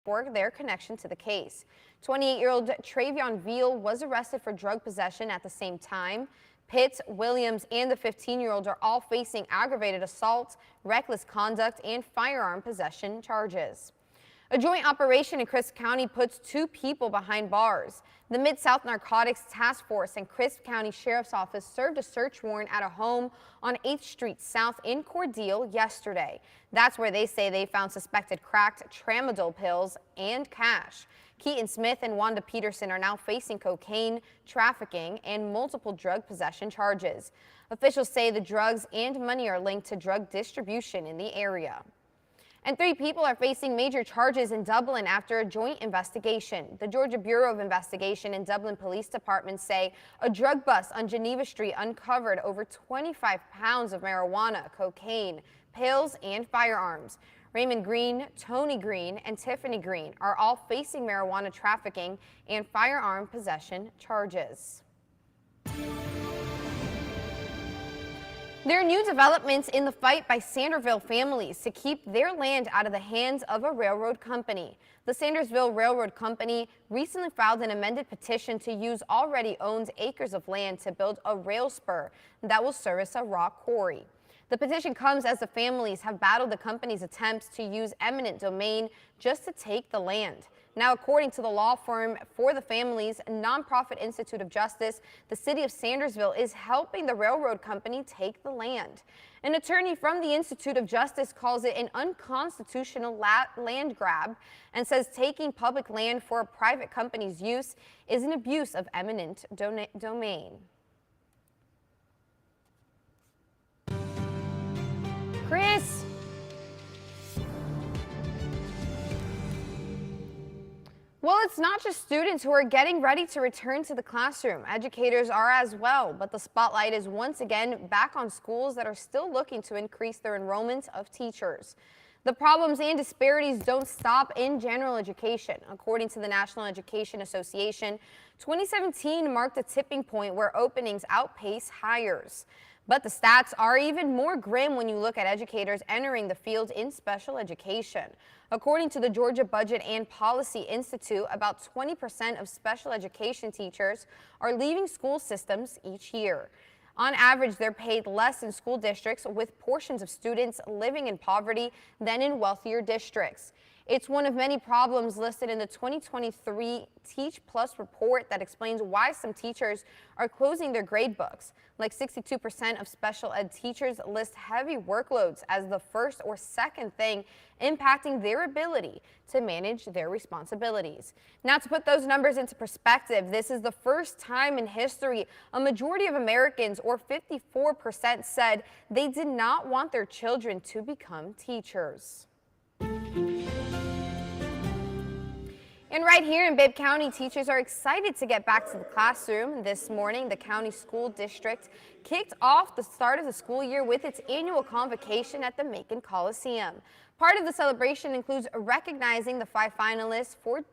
for their connection to the case. 28-year-old Travion Veal was arrested for drug possession at the same time. Pitts, Williams, and the 15-year-old are all facing aggravated assault, reckless conduct, and firearm possession charges. A joint operation in Crisp County puts 2 people behind bars. The Mid-South Narcotics Task Force and Crisp County Sheriff's Office served a search warrant at a home on 8th Street South in Cordele yesterday. That's where they say they found suspected cracked tramadol pills and cash. Keaton Smith and Wanda Peterson are now facing cocaine, trafficking, and multiple drug possession charges. Officials say the drugs and money are linked to drug distribution in the area. And 3 people are facing major charges in Dublin after a joint investigation. The Georgia Bureau of Investigation and Dublin Police Department say a drug bust on Geneva Street uncovered over 25 pounds of marijuana, cocaine, pills, and firearms. Raymond Green, Tony Green, and Tiffany Green are all facing marijuana trafficking and firearm possession charges. There are new developments in the fight by Sandersville families to keep their land out of the hands of a railroad company. The Sandersville Railroad Company recently filed an amended petition to use already owned acres of land to build a rail spur that will service a rock quarry. The petition comes as the families have battled the company's attempts to use eminent domain just to take the land. Now, according to the law firm for the families, nonprofit Institute of Justice, the city of Sandersville is helping the railroad company take the land. An attorney from the Institute of Justice calls it an unconstitutional land grab and says taking public land for a private company's use is an abuse of eminent domain. Chris. Well, it's not just students who are getting ready to return to the classroom. Educators are as well, but the spotlight is once again back on schools that are still looking to increase their enrollment of teachers. The problems and disparities don't stop in general education. According to the National Education Association, 2017 marked a tipping point where openings outpace hires. But the stats are even more grim when you look at educators entering the field in special education. According to the Georgia Budget and Policy Institute, about 20% of special education teachers are leaving school systems each year. On average, they're paid less in school districts with portions of students living in poverty than in wealthier districts. It's one of many problems listed in the 2023 Teach Plus report that explains why some teachers are closing their grade books. Like 62% of special ed teachers list heavy workloads as the first or second thing impacting their ability to manage their responsibilities. Now, to put those numbers into perspective, this is the first time in history a majority of Americans, or 54%, said they did not want their children to become teachers. And right here in Bibb County, teachers are excited to get back to the classroom. This morning, the county school district kicked off the start of the school year with its annual convocation at the Macon Coliseum. Part of the celebration includes recognizing the 5 finalists for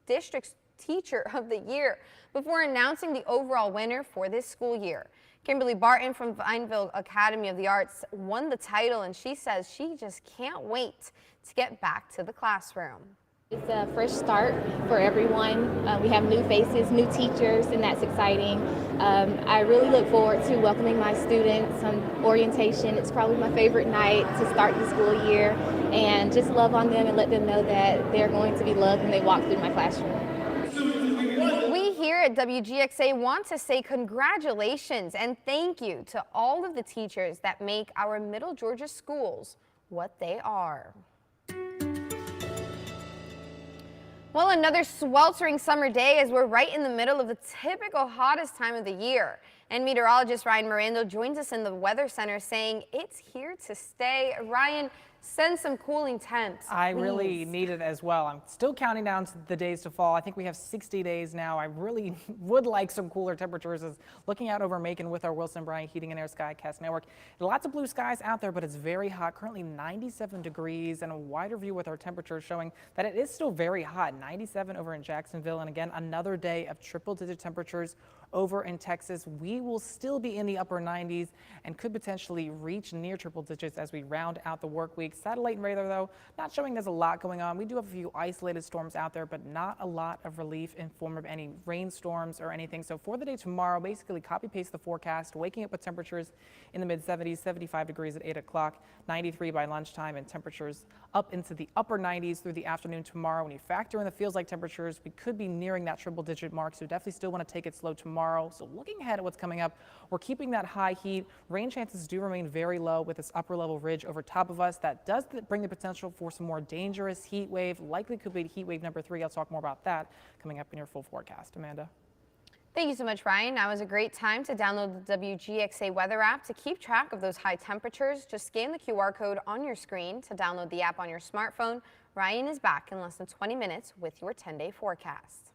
District Teacher of the Year before announcing the overall winner for this school year. Kimberly Barton from Vineville Academy of the Arts won the title, and she says she just can't wait to get back to the classroom. It's a fresh start for everyone. We have new faces, new teachers, and that's exciting. I really look forward to welcoming my students on orientation. It's probably my favorite night to start the school year, and just love on them and let them know that they're going to be loved when they walk through my classroom. We here at WGXA want to say congratulations and thank you to all of the teachers that make our Middle Georgia schools what they are. Well, another sweltering summer day as we're right in the middle of the typical hottest time of the year. And meteorologist Ryan Mirando joins us in the Weather Center saying it's here to stay. Ryan, send some cooling temps, I please. really need it as well. I'm still counting down the days to fall. I think we have 60 days now. I really would like some cooler temperatures. As looking out over Macon with our Wilson Bryant Heating and Air Skycast Network. Lots of blue skies out there, but it's very hot. Currently 97 degrees and a wider view with our temperatures showing that it is still very hot. 97 over in Jacksonville. And again, another day of triple-digit temperatures over in Texas. We will still be in the upper 90s and could potentially reach near triple digits as we round out the work week. week. Satellite radar, though, not showing there's a lot going on. We do have a few isolated storms out there, but not a lot of relief in form of any rainstorms or anything. So for the day tomorrow, basically copy paste the forecast, waking up with temperatures in the mid 70s, 75 degrees at 8 o'clock, 93 by lunchtime, and temperatures up into the upper 90s through the afternoon tomorrow. When you factor in the feels like temperatures, we could be nearing that triple digit mark. So definitely still want to take it slow tomorrow. So looking ahead at what's coming up, we're keeping that high heat. Rain chances do remain very low with this upper level ridge over top of us. That does bring the potential for some more dangerous heat wave. Likely could be heat wave number 3. I'll talk more about that coming up in your full forecast. Amanda. Thank you so much, Ryan. Now is a great time to download the WGXA weather app to keep track of those high temperatures. Just scan the QR code on your screen to download the app on your smartphone. Ryan is back in less than 20 minutes with your 10-day forecast.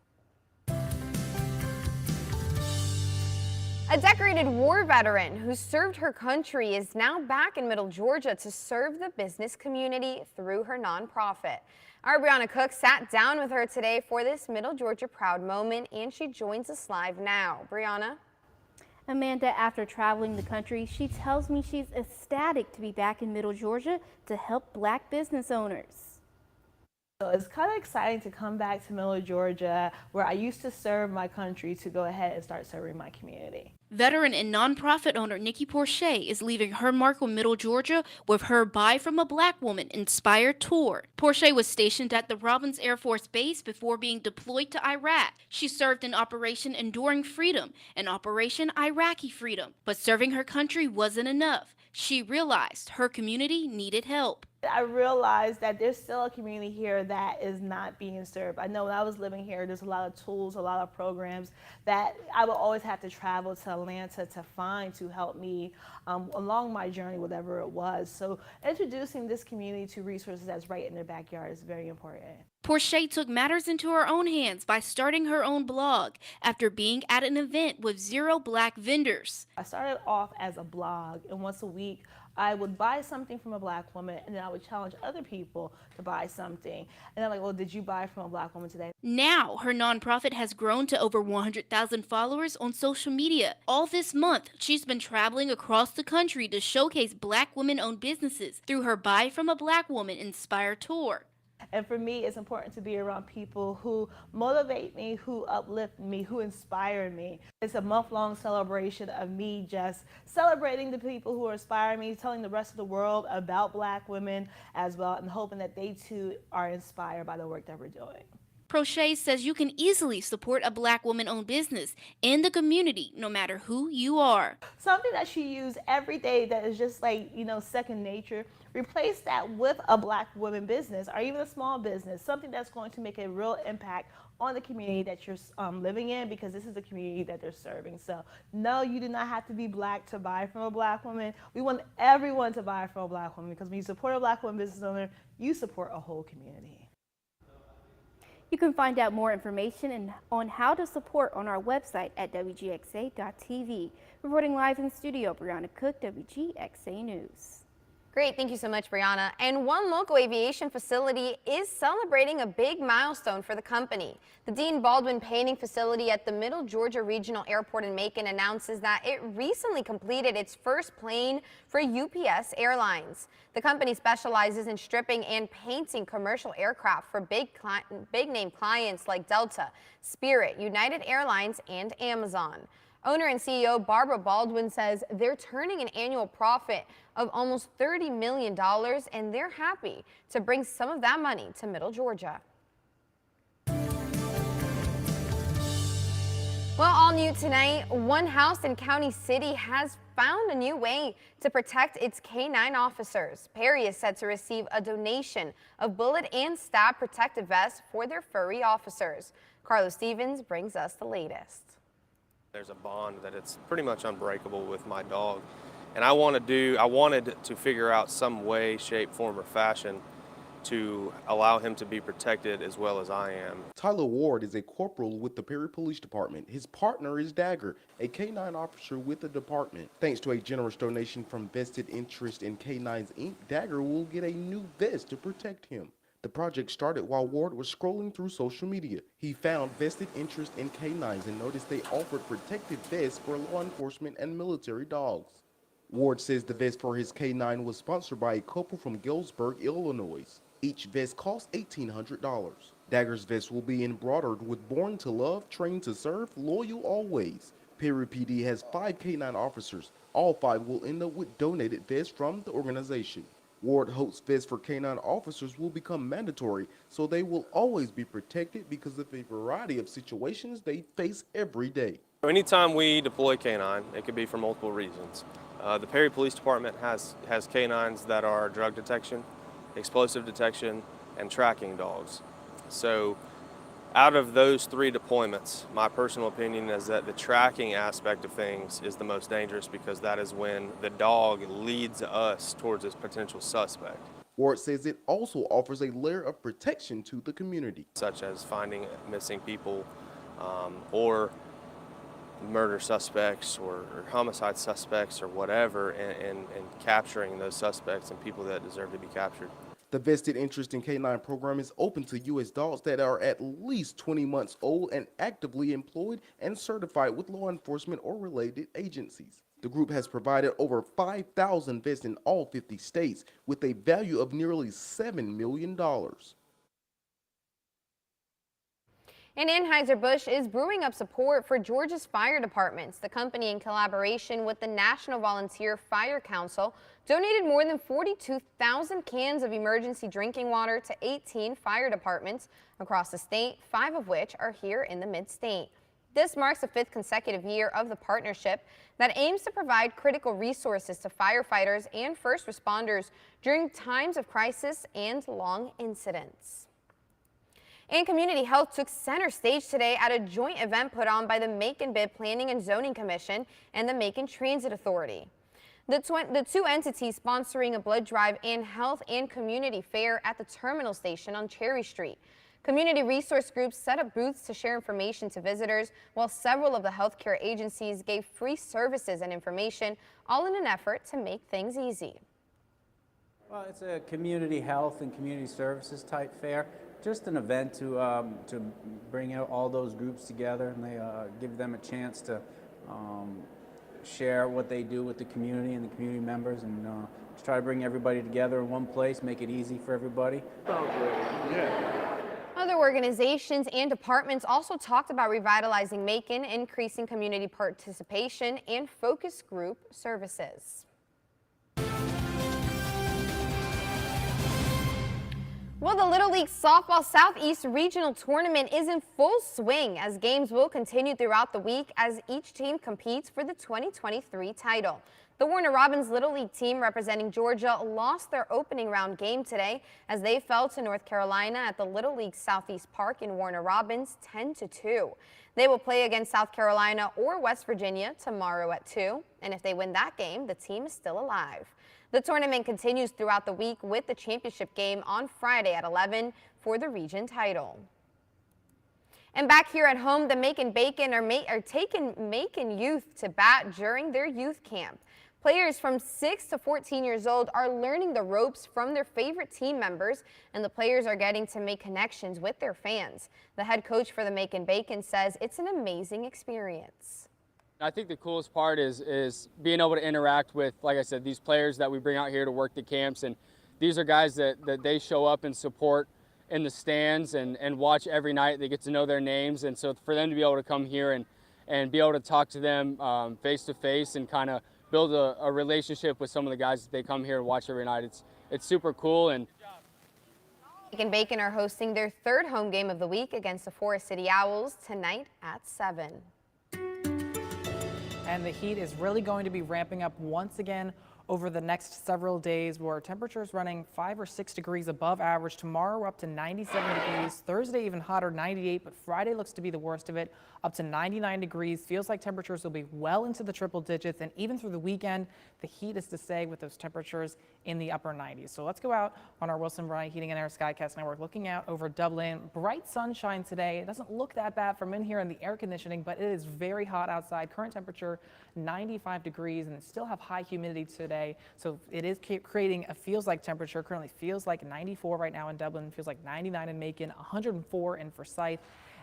A decorated war veteran who served her country is now back in Middle Georgia to serve the business community through her nonprofit. Our Brianna Cook sat down with her today for this Middle Georgia Proud moment, and she joins us live now. Brianna? Amanda, after traveling the country, she tells me she's ecstatic to be back in Middle Georgia to help Black business owners. So it's kind of exciting to come back to Middle Georgia, where I used to serve my country, to go ahead and start serving my community. Veteran and nonprofit owner Nikki Porche is leaving her mark on Middle Georgia with her Buy From a Black Woman inspired tour. Porche was stationed at the Robins Air Force Base before being deployed to Iraq. She served in Operation Enduring Freedom and Operation Iraqi Freedom. But serving her country wasn't enough. She realized her community needed help. I realized that there's still a community here that is not being served. I know when I was living here, there's a lot of tools, a lot of programs that I would always have to travel to Atlanta to find to help me along my journey, whatever it was. So introducing this community to resources that's right in their backyard is very important. Porche took matters into her own hands by starting her own blog after being at an event with 0 Black vendors. I started off as a blog, and once a week I would buy something from a Black woman, and then I would challenge other people to buy something. And I'm like, well, did you buy from a Black woman today? Now, her nonprofit has grown to over 100,000 followers on social media. All this month, she's been traveling across the country to showcase Black women-owned businesses through her Buy From a Black Woman Inspire tour. And for me, it's important to be around people who motivate me, who uplift me, who inspire me. It's a month-long celebration of me just celebrating the people who inspire me, telling the rest of the world about Black women as well, and hoping that they too are inspired by the work that we're doing. Porche says you can easily support a Black woman-owned business in the community, no matter who you are. Something that you use every day that is just like, second nature. Replace that with a Black woman business or even a small business, something that's going to make a real impact on the community that you're living in, because this is the community that they're serving. So no, you do not have to be Black to buy from a Black woman. We want everyone to buy from a Black woman, because when you support a Black woman business owner, you support a whole community. You can find out more information on how to support on our website at WGXA.tv. Reporting live in studio, Brianna Cook, WGXA News. Great, thank you so much, Brianna. And one local aviation facility is celebrating a big milestone for the company. The Dean Baldwin painting facility at the Middle Georgia Regional Airport in Macon announces that it recently completed its first plane for UPS Airlines. The company specializes in stripping and painting commercial aircraft for big name clients like Delta, Spirit, United Airlines, and Amazon. Owner and CEO Barbara Baldwin says they're turning an annual profit of almost $30 million, and they're happy to bring some of that money to Middle Georgia. Well, all new tonight, one house in County City has found a new way to protect its K-9 officers. Perry is set to receive a donation of bullet and stab protective vests for their furry officers. Carlos Stevens brings us the latest. There's a bond that it's pretty much unbreakable with my dog. And I wanted to figure out some way, shape, form, or fashion to allow him to be protected as well as I am. Tyler Ward is a corporal with the Perry Police Department. His partner is Dagger, a K-9 officer with the department. Thanks to a generous donation from Vested Interest in K-9s Inc., Dagger will get a new vest to protect him. The project started while Ward was scrolling through social media. He found Vested Interest in K-9s and noticed they offered protective vests for law enforcement and military dogs. Ward says the vest for his K9 was sponsored by a couple from Galesburg, Illinois. Each vest costs $1,800. Dagger's vest will be embroidered with "Born to Love, Trained to Serve, Loyal Always." Perry PD has 5 K9 officers. All 5 will end up with donated vests from the organization. Ward hopes vests for K9 officers will become mandatory so they will always be protected because of a variety of situations they face every day. Anytime we deploy K9, it could be for multiple reasons. The Perry Police Department has K9s that are drug detection, explosive detection, and tracking dogs. So out of those 3 deployments, my personal opinion is that the tracking aspect of things is the most dangerous because that is when the dog leads us towards a potential suspect. Ward says it also offers a layer of protection to the community, such as finding missing people or murder suspects or homicide suspects or whatever, and capturing those suspects and people that deserve to be captured. The vested interest in K9 program is open to U.S. dogs that are at least 20 months old and actively employed and certified with law enforcement or related agencies. The group has provided over 5,000 vests in all 50 states with a value of nearly $7 million. And Anheuser-Busch is brewing up support for Georgia's fire departments. The company, in collaboration with the National Volunteer Fire Council, donated more than 42,000 cans of emergency drinking water to 18 fire departments across the state, 5 of which are here in the mid-state. This marks the 5th consecutive year of the partnership that aims to provide critical resources to firefighters and first responders during times of crisis and long incidents. And community health took center stage today at a joint event put on by the Macon-Bibb Planning and Zoning Commission and the Macon Transit Authority. The 2 entities sponsoring a blood drive and health and community fair at the terminal station on Cherry Street. Community resource groups set up booths to share information to visitors, while several of the healthcare agencies gave free services and information, all in an effort to make things easy. Well, it's a community health and community services type fair. Just an event to bring out all those groups together, and they give them a chance to share what they do with the community and the community members, and to try to bring everybody together in one place, make it easy for everybody. Other organizations and departments also talked about revitalizing Macon, increasing community participation, and focus group services. Well, the Little League Softball Southeast Regional Tournament is in full swing as games will continue throughout the week as each team competes for the 2023 title. The Warner Robins Little League team representing Georgia lost their opening round game today as they fell to North Carolina at the Little League Southeast Park in Warner Robins 10-2. They will play against South Carolina or West Virginia tomorrow at 2, and if they win that game, the team is still alive. The tournament continues throughout the week with the championship game on Friday at 11 for the region title. And back here at home, the Macon Bacon are taking Macon youth to bat during their youth camp. Players from 6 to 14 years old are learning the ropes from their favorite team members, and the players are getting to make connections with their fans. The head coach for the Macon Bacon says it's an amazing experience. I think the coolest part is being able to interact with, like I said, these players that we bring out here to work the camps. And these are guys that they show up and support in the stands and watch every night. They get to know their names. And so for them to be able to come here and be able to talk to them face to face and kind of build a relationship with some of the guys that they come here and watch every night, it's super cool. And Macon Bacon are hosting their 3rd home game of the week against the Forest City Owls tonight at 7. And the heat is really going to be ramping up once again over the next several days, where temperatures running 5 or 6 degrees above average. Tomorrow we're up to 97 degrees. Thursday even hotter, 98, but Friday looks to be the worst of it, up to 99 degrees. Feels like temperatures will be well into the triple digits, and even through the weekend, the heat is to stay with those temperatures in the upper 90s. So let's go out on our Wilson Bryant Heating and Air Skycast Network, looking out over Dublin. Bright sunshine today. It doesn't look that bad from in here in the air conditioning, but it is very hot outside. Current temperature 95 degrees, and it still have high humidity today. So it is creating a feels like temperature. Currently feels like 94 right now in Dublin, feels like 99 in Macon, 104 in Forsyth.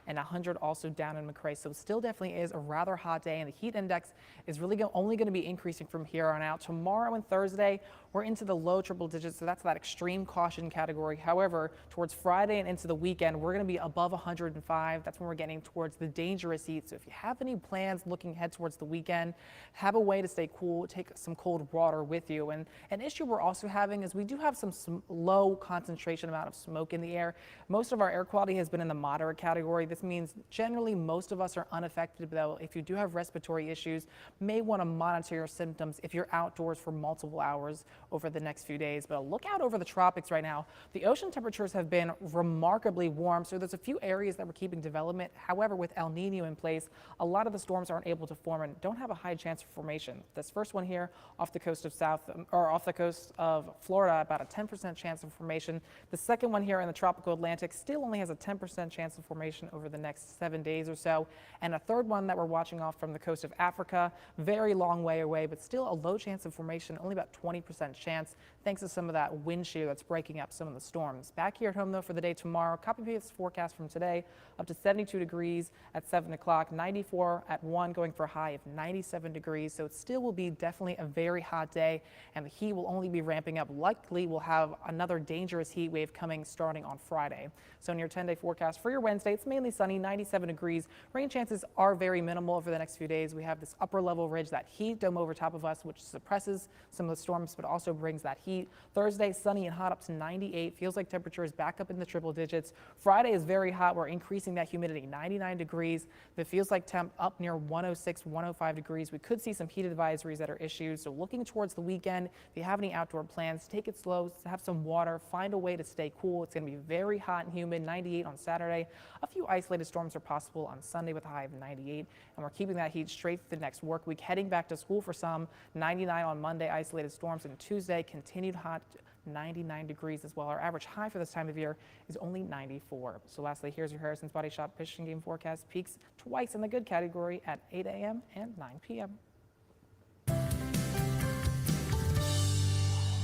and 100 also down in McRae. So it still definitely is a rather hot day, and the heat index is really only going to be increasing from here on out. Tomorrow and Thursday, we're into the low triple digits, so that's that extreme caution category. However, towards Friday and into the weekend, we're going to be above 105. That's when we're getting towards the dangerous heat. So if you have any plans looking ahead towards the weekend, have a way to stay cool, take some cold water with you. And an issue we're also having is we do have some low concentration amount of smoke in the air. Most of our air quality has been in the moderate category. This means generally most of us are unaffected, though if you do have respiratory issues, may want to monitor your symptoms if you're outdoors for multiple hours over the next few days. But look out over the tropics right now. The ocean temperatures have been remarkably warm, so there's a few areas that we're keeping development. However, with El Nino in place, a lot of the storms aren't able to form and don't have a high chance of formation. This first one here off the coast of Florida, about a 10% chance of formation. The second one here in the tropical Atlantic still only has a 10% chance of formation over the next 7 days or so. And a third one that we're watching off from the coast of Africa, very long way away, but still a low chance of formation, only about 20% chance, thanks to some of that wind shear that's breaking up some of the storms. Back here at home, though, for the day tomorrow, copy paste forecast from today, up to 72 degrees at 7 o'clock, 94 at 1, going for a high of 97 degrees. So it still will be definitely a very hot day, and the heat will only be ramping up. Likely we'll have another dangerous heat wave coming starting on Friday. So in your 10-day forecast for your Wednesday, it's mainly sunny, 97 degrees. Rain chances are very minimal over the next few days. We have this upper level ridge, that heat dome over top of us, which suppresses some of the storms, but also brings that heat. Thursday, sunny and hot, up to 98. Feels like temperature is back up in the triple digits. Friday is very hot. We're increasing that humidity, 99 degrees. It feels like temp up near 106, 105 degrees. We could see some heat advisories that are issued. So looking towards the weekend, if you have any outdoor plans, take it slow, have some water, find a way to stay cool. It's going to be very hot and humid, 98 on Saturday. A few isolated storms are possible on Sunday with a high of 98. And we're keeping that heat straight through the next work week. Heading back to school for some, 99 on Monday, isolated storms, and Tuesday, continued hot, 99 degrees as well. Our average high for this time of year is only 94. So lastly, here's your Harrison's Body Shop fishing game forecast. Peaks twice in the good category at 8 a.m. and 9 p.m.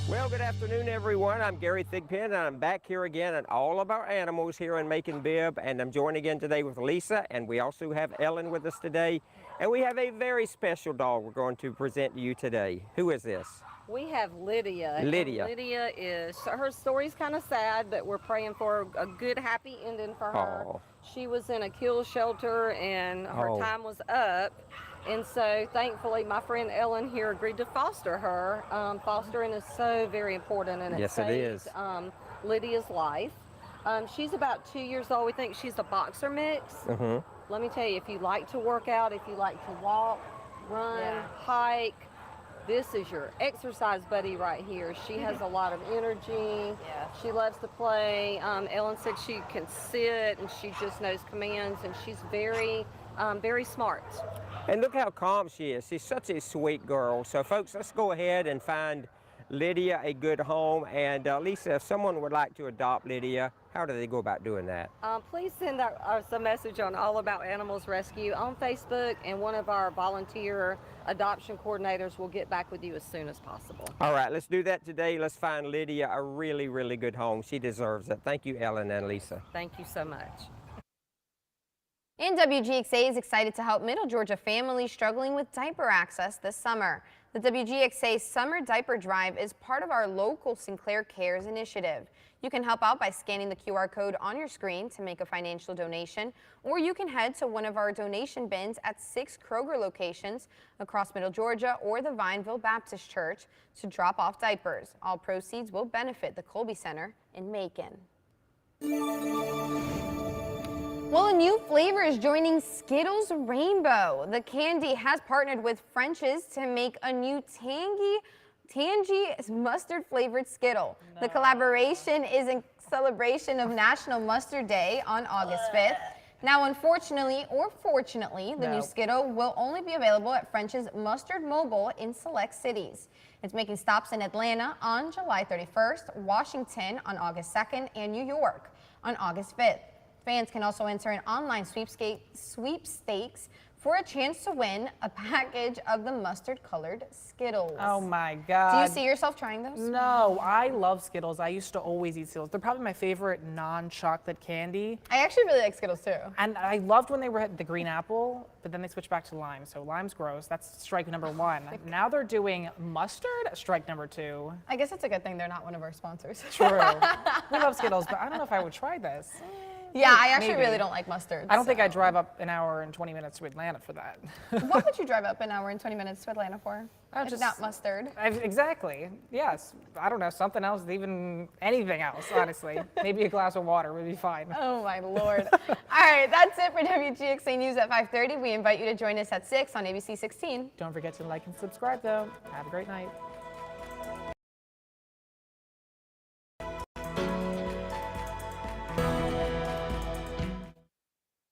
Well, good afternoon, everyone. I'm Gary Thigpen, and I'm back here again at All of Our Animals here in Macon Bibb, and I'm joined again today with Lisa, and we also have Ellen with us today, and we have a very special dog we're going to present to you today. Who is this? We have Lydia. Lydia. And Lydia is, her story's kind of sad, but we're praying for a good, happy ending for her. Oh. She was in a kill shelter, and her time was up. And so, thankfully, my friend Ellen here agreed to foster her. Fostering is so very important, and it saves Lydia's life. She's about 2 years old. We think she's a boxer mix. Let me tell you, if you like to work out, if you like to walk, run, hike, this is your exercise buddy right here. She has a lot of energy. She loves to play. Ellen said she can sit, and she just knows commands, and she's very, very smart. And look how calm she is. She's such a sweet girl. So, folks, let's go ahead and find Lydia a good home. And Lisa, if someone would like to adopt Lydia, how do they go about doing that? Please send us a message on All About Animals Rescue on Facebook, and one of our volunteer adoption coordinators will get back with you as soon as possible. All right, let's do that today. Let's find Lydia a really, really good home. She deserves it. Thank you, Ellen and Lisa. Thank you so much. And WGXA is excited to help Middle Georgia families struggling with diaper access this summer. The WGXA Summer Diaper Drive is part of our local Sinclair Cares initiative. You can help out by scanning the QR code on your screen to make a financial donation, or you can head to one of our donation bins at 6 Kroger locations across Middle Georgia or the Vineville Baptist Church to drop off diapers. All proceeds will benefit the Colby Center in Macon. Well, a new flavor is joining Skittles Rainbow. The candy has partnered with French's to make a new tangy mustard flavored Skittle. The collaboration is in celebration of National Mustard Day on August 5th. Now, unfortunately or fortunately, the new Skittle will only be available at French's Mustard Mobile in select cities. It's making stops in Atlanta on July 31st, Washington on August 2nd, and New York on August 5th. Fans can also enter an online sweepstakes for a chance to win a package of the mustard-colored Skittles. Oh my God. Do you see yourself trying those? No, I love Skittles. I used to always eat Skittles. They're probably my favorite non-chocolate candy. I actually really like Skittles too. And I loved when they were the green apple, but then they switched back to lime. So lime's gross. That's strike number 1. Now they're doing mustard, strike number 2. I guess it's a good thing they're not one of our sponsors. True. We love Skittles, but I don't know if I would try this. Yeah, I actually Maybe. really don't like mustard. I don't think I'd drive up an hour and 20 minutes to Atlanta for that. What would you drive up an hour and 20 minutes to Atlanta for? Oh, If just- not mustard. Exactly. Yes. I don't know, something else, even anything else, honestly. Maybe a glass of water would be fine. Oh my Lord. All right, that's it for WGXA News at 5:30. We invite you to join us at 6 on ABC 16. Don't forget to like and subscribe, though. Have a great night.